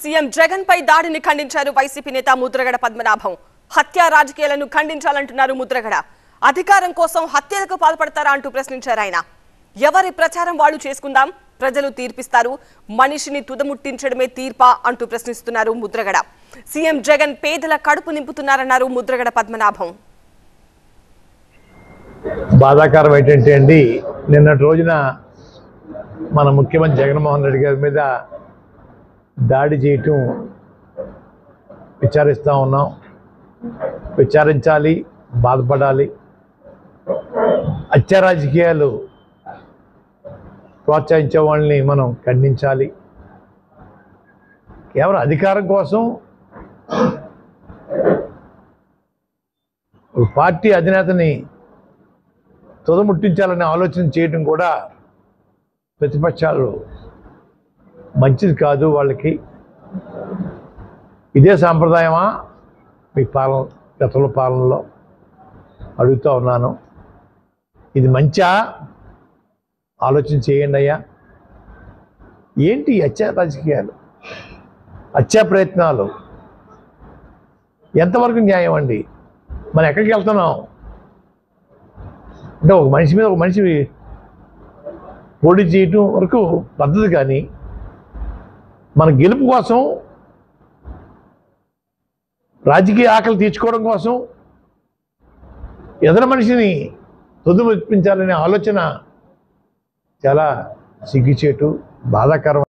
CM Jagan పై దాడిని ఖండించారు YCP నేత ముద్రగడ పద్మనాభం. హత్య రాజకీయాలను ఖండించాలంటున్నారు ముద్రగడ. అధికారం కోసం హత్యలకు పాల్పడతారా అంటూ ప్రశ్నించారు ఆయన. ఎవరి ప్రచారం వాళ్ళు చేసుకుందాం, ప్రజలు తీర్పిస్తారు, మనిషిని తుదముట్టించడమే తీర్పా అంటూ ప్రశ్నిస్తున్నారు ముద్రగడ. సీఎం జగన్ పేదల కడుపు నింపుతున్నారన్నారు ముద్రగడ పద్మనాభం. బాధాకరం ఏంటంటే అండి, నిన్నటి రోజున మన ముఖ్యమంత్రి జగన్మోహన్ రెడ్డి గారి మీద దాడి చేయటం విచారిస్తూ ఉన్నాం. విచారించాలి, బాధపడాలి. హత్య రాజకీయాలు ప్రోత్సహించే వాళ్ళని మనం ఖండించాలి. కేవలం అధికారం కోసం పార్టీ అధినేతని తుదముట్టించాలనే ఆలోచన చేయడం కూడా ప్రతిపక్షాలు మంచిది కాదు. వాళ్ళకి ఇదే సాంప్రదాయమా మీ గతంలో పాలనలో అడుగుతూ ఉన్నాను. ఇది మంచా? ఆలోచన చేయండి అయ్యా. ఏంటి హత్య రాజకీయాలు, హత్యా ప్రయత్నాలు? ఎంతవరకు న్యాయం అండి? మనం ఎక్కడికి వెళ్తున్నాం అంటే ఒక మనిషి మీద ఒక మనిషి పోటీ చేయటం వరకు పద్ధతి, కానీ మన గెలుపు కోసం, రాజకీయ ఆకలి తీర్చుకోవడం కోసం ఎదురు మనిషిని తుదముట్టించాలనే ఆలోచన చాలా సిగ్గుచేటు, బాధాకరం.